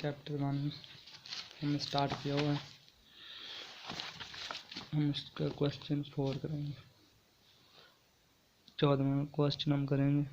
Chapter 1 हमने start किया हुआ है। हम इसका क्वेश्चन 4 करेंगे। 14वां क्वेश्चन हम करेंगे।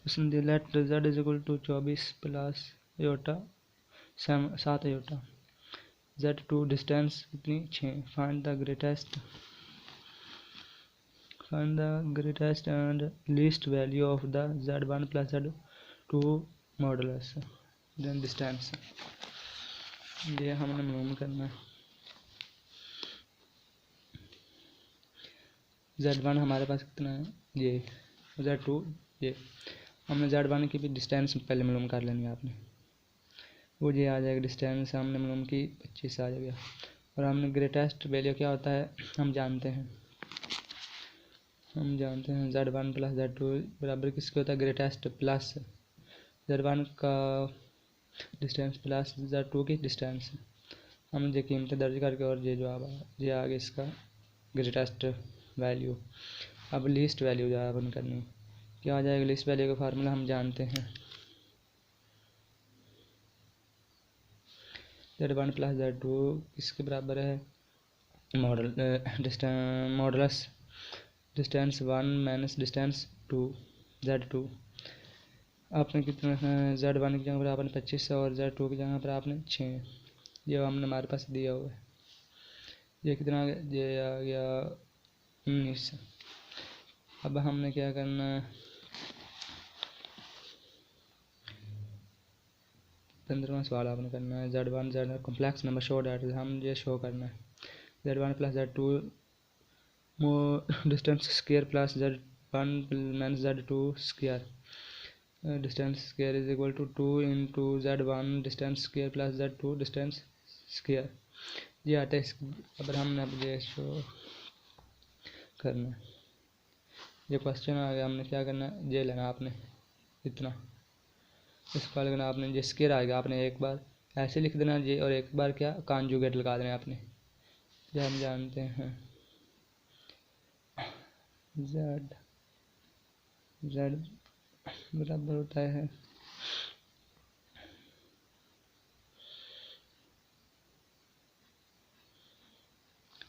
उसने दिया let z is equal to 24 plus iota 7 iota z2 distance कितनी 6। Find the greatest and least value of the z1 plus z2 modulus then distance. ये हमने मालूम करना है। z1 हमारे पास कितना है, ये z2 ये। हमने z1 की भी डिस्टेंस पहले मालूम कर लेनी है आपने। वो ये आ जाएगा डिस्टेंस हमने मालूम की 25 आ जाएगा। और हमने ग्रेटेस्ट वैल्यू क्या होता है हम जानते हैं z1 प्लस z2 बराबर किसके होता है ग्रेटेस्ट प्लस z1 का डिस्टेंस प्लस z2 की डिस्टेंस। हमने ये कीमतें दर्ज करके और ये जवाब ये आ गया इसका ग्रेटेस्ट वैल्यू। अब लीस्ट वैल्यू जो अपन करनी क्या आ जाएगा, लीस्ट वैल्यू का फार्मूला हम जानते हैं z1 प्लस z2 किसके बराबर है modulus distance 1 minus distance 2 z2। आपने कितना z1 की जगह पर आपने 25 और z2 की जगह पर आपने 6 ये हमने हमारे पास दिया हुआ है। ये कितना आ गया, ये आ गया 19। अब हमने क्या करना है 15वां सवाल आपने करना है z1 z complex number show that हम ये शो करना है z1 plus z2 distance square plus z1 minus z2 square distance square is equal to 2 into z1 distance square plus z2 distance square. ये आता है। अब हमने अब ये शो करना है। ये क्वेश्चन आ गया, हमने क्या करना है ये लेना आपने इतना इसका लगना आपने ये स्क्वायर आएगा आपने एक बार ऐसे लिख देना ये और एक बार क्या कॉन्जुगेट लगा देना आपने। ये हम जानते हैं z बराबर होता है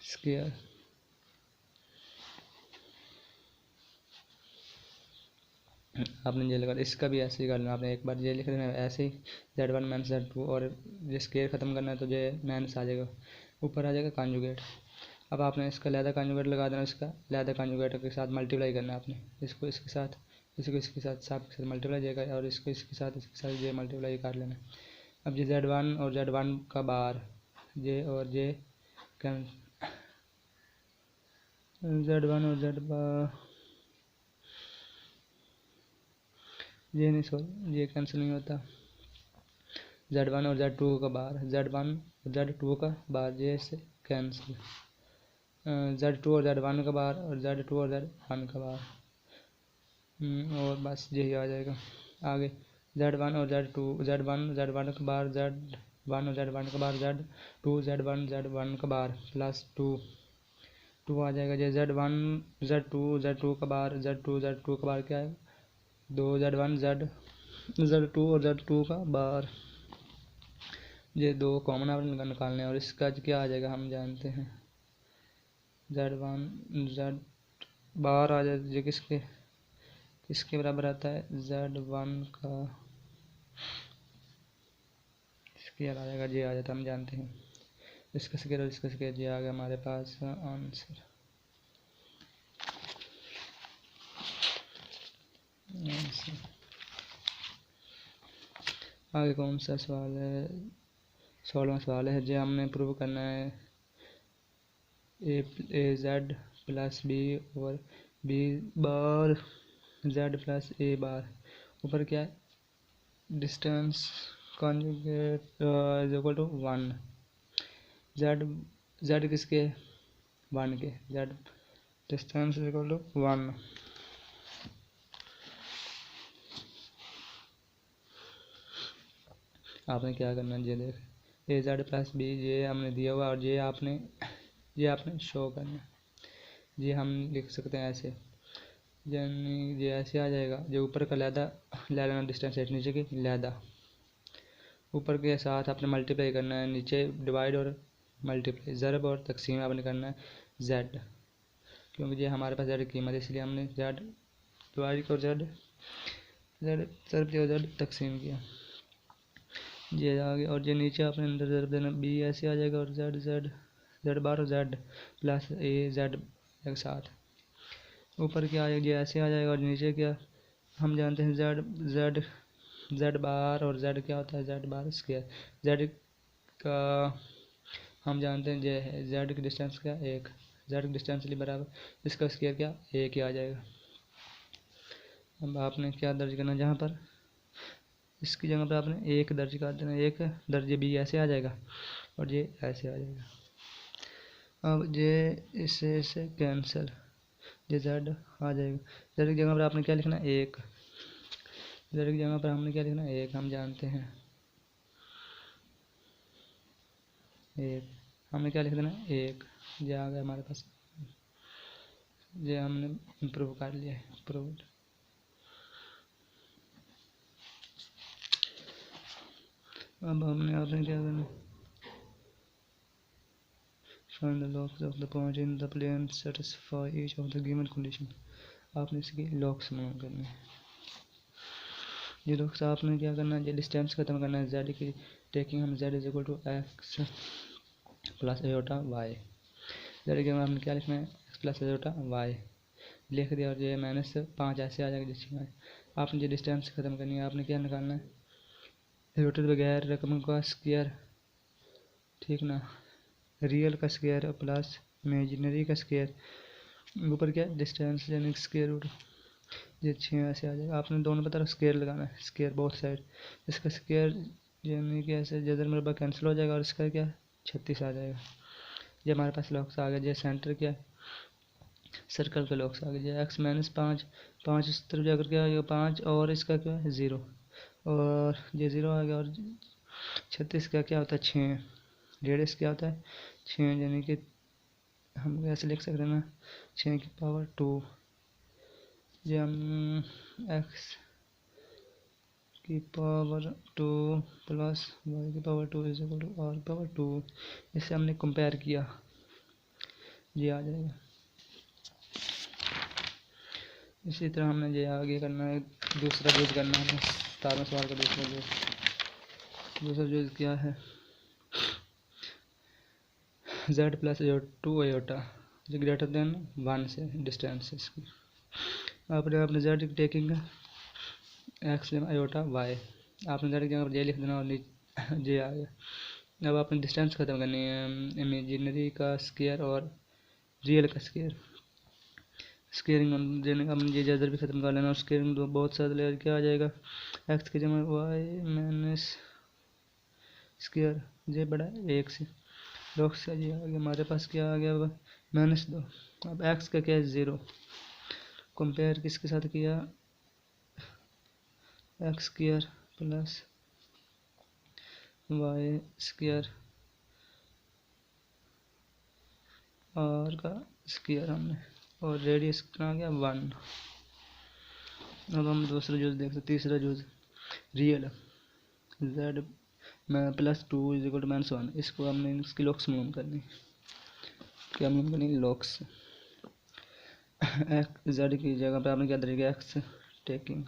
स्क्वायर आपने ये लगा। इसका भी ऐसे ही करना आपने एक बार ये लिख देना ऐसे ही z1 माइनस z2 और ये स्क्वायर ख़त्म करना है तो ये माइनस आ जाएगा ऊपर आ जाएगा कॉन्जुगेट। अब आपने इसका लैदा कॉन्जुगेट लगा देना, इसका लैदा कॉन्जुगेट के साथ मल्टीप्लाई करना है आपने इसको इसके साथ इसको इसके साथ सब के साथ मल्टीप्लाई जाएगा और इसको इसके साथ ये मल्टीप्लाई कर लेना। अब ये z1 और z1 का बार ये और ये z1 और z ये नहीं सॉरी ये कैंसिल नहीं होता। z1 और z2 का बार z1 और z2 का बार ये से कैंसिल z2 और z1 का बार और z2 और z1 का बार और बस यही आ जाएगा आगे z1 और z1 का बार z1 और z1 का बार z2 z1 का बार प्लस 2 आ जाएगा। ये z2 का बार z2 का बार क्या है 2 z1 z2 और z2 का बार ये दो कॉमन आपने निकालने और इसका क्या आ जाएगा हम जानते हैं z1 z बार आ जाए ये किसके बराबर आता है z1 का स्क्वायर आ जाएगा ये आ जाता हम जानते हैं इसका स्क्वायर और इसका स्क्वायर ये आ गया हमारे पास आंसर। आगे कौन सा सवाल है 16वां सवाल है जो हमने प्रूव करना है ए जेड प्लस बी और b bar z plus a bar ऊपर क्या है distance conjugate is equal to 1 z किसके 1 के z distance is equal to 1। आपने क्या करना है ये देख ए जेड प्लस बी ये हमने दिया हुआ और ये आपने शो करना है। ये हम लिख सकते हैं ऐसे यानी ये ऐसे आ जाएगा जो ऊपर का लैदा लेना डिस्टेंस है नीचे की लैदा ऊपर के साथ आपने मल्टीप्लाई करना है, नीचे डिवाइड और मल्टीप्लाई, ज़रब और तकसीम आपने करना है जेड, क्योंकि ये हमारे पास जेड की कीमत है इसलिए हमने जेड डिवाइड और जेड जेड ज़रब दिया, जेड तकसीम किया, ये आगे। और ये नीचे आपने अंदर ज़रब देना, बी ऐसे आ जाएगा और जेड जेड जेड बार और जेड प्लस ए जेड एक साथ, ऊपर क्या आएगा ये ऐसे आ जाएगा और नीचे क्या हम जानते हैं जेड जेड जेड बार और जेड क्या होता है जेड बार स्क्वायर, जेड का हम जानते हैं ये है जेड की डिस्टेंस क्या एक, जेड की डिस्टेंस लिए बराबर, इसका स्क्वायर क्या एक ही आ जाएगा। अब आपने क्या दर्ज करना, जहाँ पर इसकी जगह पर आपने एक दर्ज कर देना, एक दर्ज, बी ऐसे आ जाएगा और ये ऐसे आ जाएगा। अब ये इससे कैंसिल, ये जेड आ जाएगा, जेड की जगह पर आपने क्या लिखना एक, जेड की जगह पर हमने क्या लिखना एक, हम जानते हैं एक, हमने क्या लिख देना एक, ये आ गया हमारे पास, ये हमने इम्प्रूव कर लिया है, इम्प्रूव। अब हमने आपने क्या करना, find the locks of the point in the plane satisfy each of the given condition, आपने इसकी लॉक्स मालूम करने हैं। ये लॉक्स आपने क्या करना है, ये डिस्टेंस खत्म करना है, जेड की टेकिंग हम z is equal to x plus iota y, z के हमने क्या लिखना है एक्स प्लस एयोटा वाई लिख दिया, और ये माइनस 5 ऐसे आ जाएगा जिसमें आपने ये डिस्टेंस खत्म करनी है, आपने क्या निकालना है एयोटा बगैर रकम का स्क्वायर, ठीक ना, रियल का स्क्वायर प्लस इमेजिनरी का स्क्वायर, ऊपर क्या डिस्टेंस यानी स्क्वायर रूट, ये 6 ऐसे आ जाएगा। आपने दोनों तरफ स्क्वायर लगाना है, स्क्वायर बोथ साइड, इसका स्क्वायर यानी कि ऐसे जदर मरबा कैंसिल हो जाएगा और इसका क्या 36 आ जाएगा। ये हमारे पास लॉक्स आ गया, ये सेंटर क्या सर्कल के लॉक्स आ गए, एक्स माइनस 5 5 इस तरफ जाकर क्या आएगा 5 और इसका क्या है 0 और ये 0 आ गया, और 36 का क्या होता है 6, रेडियस क्या होता है 6, यानी कि हम ऐसे लिख सकते हैं ना 6 की पावर 2, ये हम एक्स की पावर 2 प्लस वाई की power 2 is equal to r power 2, इससे हमने कंपेयर किया, ये आ जाएगा। इसी तरह हमने ये आगे करना है, दूसरा यूज करना है, 17वें सवाल का दूसरा यूज क्या है, z प्लस टू एयोटा जो ग्रेटर देन 1 से डिस्टेंस इसकी, आपने z की टेकिंग एक्स एयोटा वाई, आपने z की जगह पर ये लिख देना और ये आ गया। अब आपने डिस्टेंस ख़त्म करनी है, इमेजिनरी का स्क्वायर और रियल का स्क्वायर, स्केयरिंग देने का हमने ये जजर भी ख़त्म कर लेना, और स्केयरिंग दो बहुत सारे लेयर क्या आ जाएगा एक्स की जगह वाई माइनस स्क्वायर, ये बड़ा एक से लॉग से ये आ गया, हमारे पास क्या आ गया -2, अब एक्स का क्या है 0, कंपेयर किसके साथ किया x square plus y square और का स्क्वायर हमने, और रेडियस कितना आ गया 1। अब हम दूसरा जूस देखते, तीसरा जूस रियल z में प्लस 2 इज इक्वल टू -1, इसको हमने इसकी लॉक्स मालूम करनी, क्या मालूम करनी लॉक्स, एक्स जेड की जगह पे आपने क्या दरेगा x taking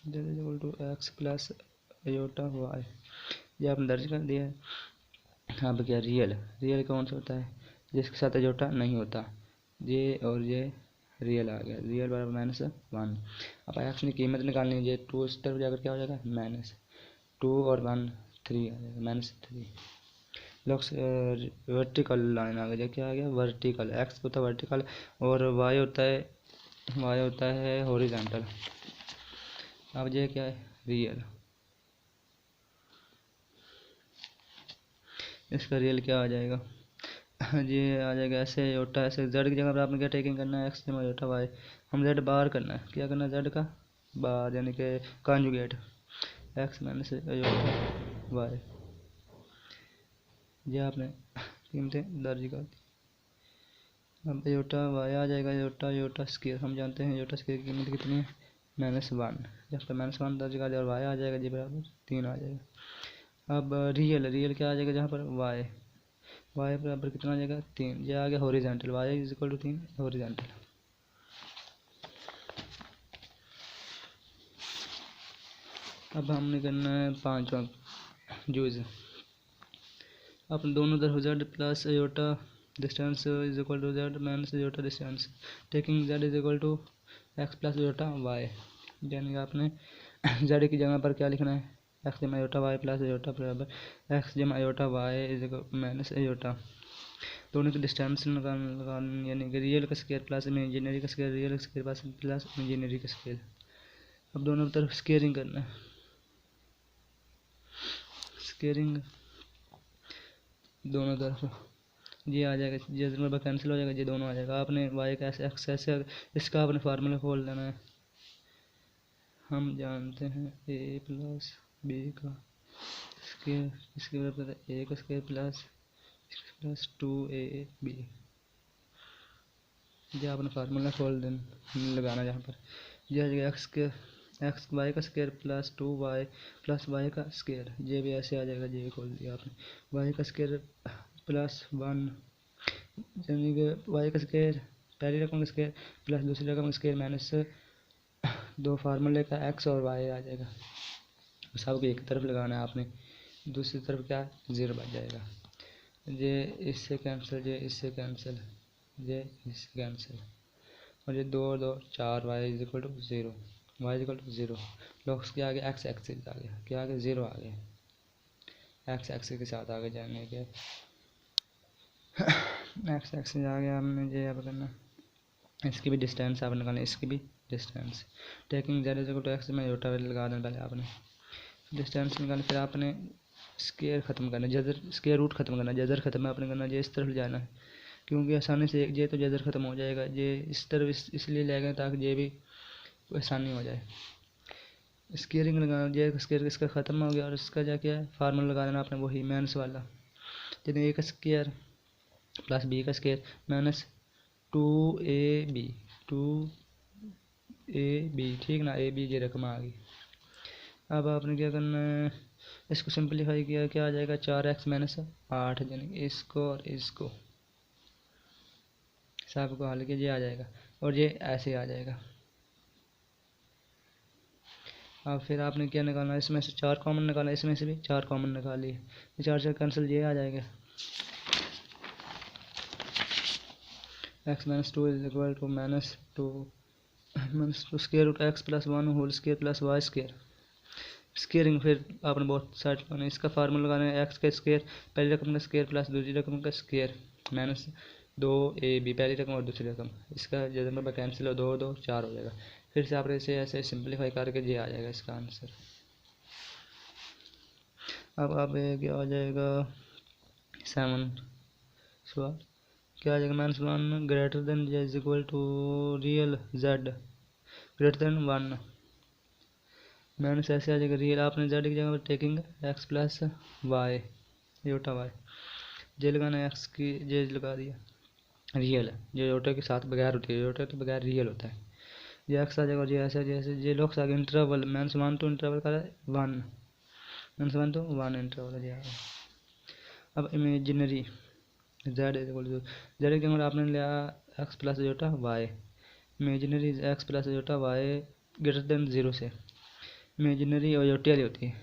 z is equal to x plus iota y, ये आपने दर्ज कर दिया है। यहाँ पे क्या रियल, रियल कौन सा होता है जिसके साथ एयोटा नहीं होता, ये और ये रियल आ गया, रियल बराबर -1। अब एक्स की कीमत निकालनी है, ये 2 इस तरफ जाकर क्या हो जाएगा -2 और 1 3 आ जाएगा -3, लॉक्स वर्टिकल लाइन आ गया, क्या आ गया वर्टिकल, एक्स होता है वर्टिकल और वाई होता है हॉरिजॉन्टल। अब ये क्या है रियल, इसका रियल क्या आ जाएगा ये आ जाएगा ऐसे योटा, ऐसे जेड की जगह पर आपने क्या टेकिंग करना है एक्स जमा योटा वाई, हम जेड बार करना है, क्या करना है जेड का बार यानी कि conjugate x minus iota y, ये आपने कीमतें दर्ज कर दी। अब योटा वाई आ जाएगा, योटा योटा स्क्वायर, हम जानते हैं योटा स्क्वायर की कीमत कितनी है -1, जब पर -1 दर्ज कर दिया और y आ जाएगा जी बराबर 3 आ जाएगा। अब रियल क्या आ जाएगा जहाँ पर y बराबर कितना आ जाएगा 3, ये आ गया horizontal, y is equal to 3 horizontal. अब हमने करना है 5वां यूज। अपन दोनों तरफ z plus iota distance is equal to z minus iota distance, taking z is equal to x plus iota y, यानी कि आपने z की जगह पर क्या लिखना है x जमा एयोटा y प्लस एयोटा बराबर x जमा aorta y is equal minus aorta, दोनों की डिस्टेंस निकालना, यानी कि रियल का स्क्वायर प्लस इमेजिनरी का स्क्वायर, रियल का स्क्वायर प्लस इमेजिनरी का स्क्वायर। अब दोनों तरफ स्क्वेयरिंग करना है, स्क्वेयरिंग दोनों तरफ, ये आ जाएगा, ये मतलब कैंसिल हो जाएगा, ये दोनों आ जाएगा। आपने y का एक्स ऐसे इसका आपने फार्मूला खोल लेना है। हम जानते हैं a प्लस बी का स्क्वायर, इसके बराबर a का स्क्वायर प्लस 2ab, ये आपने फार्मूला खोल देना लगाना जहाँ पर, यह आ जाएगा एक्स वाई का square plus 2y plus y का स्क्वायर, ये भी ऐसे आ जाएगा, ये खोल दिया आपने, वाई का स्क्वायर प्लस 1, यानी कि वाई का स्क्वायर पहली रकम का स्क्वायर प्लस दूसरी रकम का स्क्वायर माइनस दो फार्मूले का एक्स और वाई आ जाएगा। सबको एक तरफ लगाना है आपने, दूसरी तरफ क्या 0 बच जाएगा, ये इससे कैंसिल, ये इससे कैंसिल, ये इससे कैंसिल, और ये 2 और 2 4, y is equal to 0, y is equal to 0, लॉक्स के आगे एक्स एक्सिस आ गया, क्या आ गया 0 आ गया, एक्स एक्सिस के साथ आगे जाने के एक्स एक्सिस आ गया। हमने ये अब करना, इसकी भी डिस्टेंस आपने निकालना, इसकी भी distance, taking z is equal to x में एयोटा लगा देना पहले आपने, डिस्टेंस निकालना, फिर आपने स्क्वायर ख़त्म करना, जजर स्क्वायर रूट ख़त्म करना, जजर ख़त्म आपने करना, ये इस तरफ जाना है, क्योंकि आसानी से ये तो जजर ख़त्म हो जाएगा, ये इस तरफ इसलिए ले गए ताकि ये भी आसानी हो जाए। स्क्वेयरिंग लगाना, ये स्क्वेयर इसका ख़त्म हो गया और इसका जा क्या है फार्मूला लगा देना आपने, वही माइनस वाला, यानी a का स्क्वायर प्लस b का स्क्वायर माइनस 2ab, ठीक ना, ab ये रकम आ गई। अब आपने क्या करना है, इसको सिंपलीफाई किया, क्या आ जाएगा 4x माइनस 8, यानी इसको और इसको सबको हल के ये आ जाएगा, और ये ऐसे आ जाएगा। अब फिर आपने क्या निकालना, इसमें से 4 कॉमन निकालना, इसमें से भी 4 कॉमन निकालिए, 4 से कैंसिल, ये आ जाएगा x minus 2 is equal to minus 2 square root x plus 1 whole square plus y square. Squaring फिर आपने बहुत साइड लगाना, इसका फार्मूला लगाना है एक्स का स्क्वायर पहली रकम का स्क्वायर प्लस दूसरी रकम का स्क्वायर माइनस 2ab पहली रकम और दूसरी रकम, इसका जब नंबर कैंसिल हो 2 2 4 हो जाएगा। फिर से आपने इसे ऐसे सिंपलीफाई करके ये आ जाएगा इसका आंसर। अब आप क्या आ जाएगा 7 सवाल, क्या आ जाएगा -1 ग्रेटर देन या is equal to real z greater than 1, minus ऐसे आ जाएगा रियल, आपने z की जगह पर taking x plus y iota y, जे लगाना एक्स की जे लगा दिया, रियल है जो योटा के साथ बगैर होती है, योटा के बगैर रियल होता है, ये एक्स आ जाएगा, ये ऐसे जैसे ये लोग आगे इंटरवल -1 टू इंटरवल का 1 -1 टू 1 इंटरवल है। अब imaginary z equal to z के अंदर आपने लिया x plus iota y, imaginary x plus iota y greater than 0 से, इमेजिनरी अयोटी वाली होती है,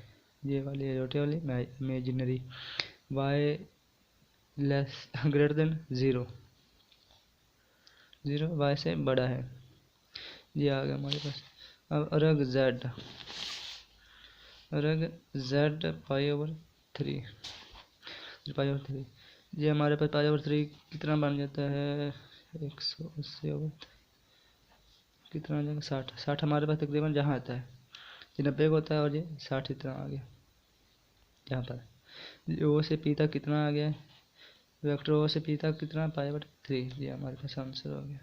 ये वाली अयोटी वाली imaginary, y less greater than 0 y से बड़ा है, ये आ गया हमारे पास। अब अर्ग z पाई/3 ये हमारे पास पाई/3 कितना बन जाता है 180 कितना आ जाएगा 60 हमारे पास तकरीबन जहाँ आता है, ये 90 का होता है और ये 60 इतना आ गया यहाँ पर। ओ से पी तक कितना आ गया, वेक्टर ओ से पी तक कितना पाई/3, ये हमारे पास आंसर हो गया।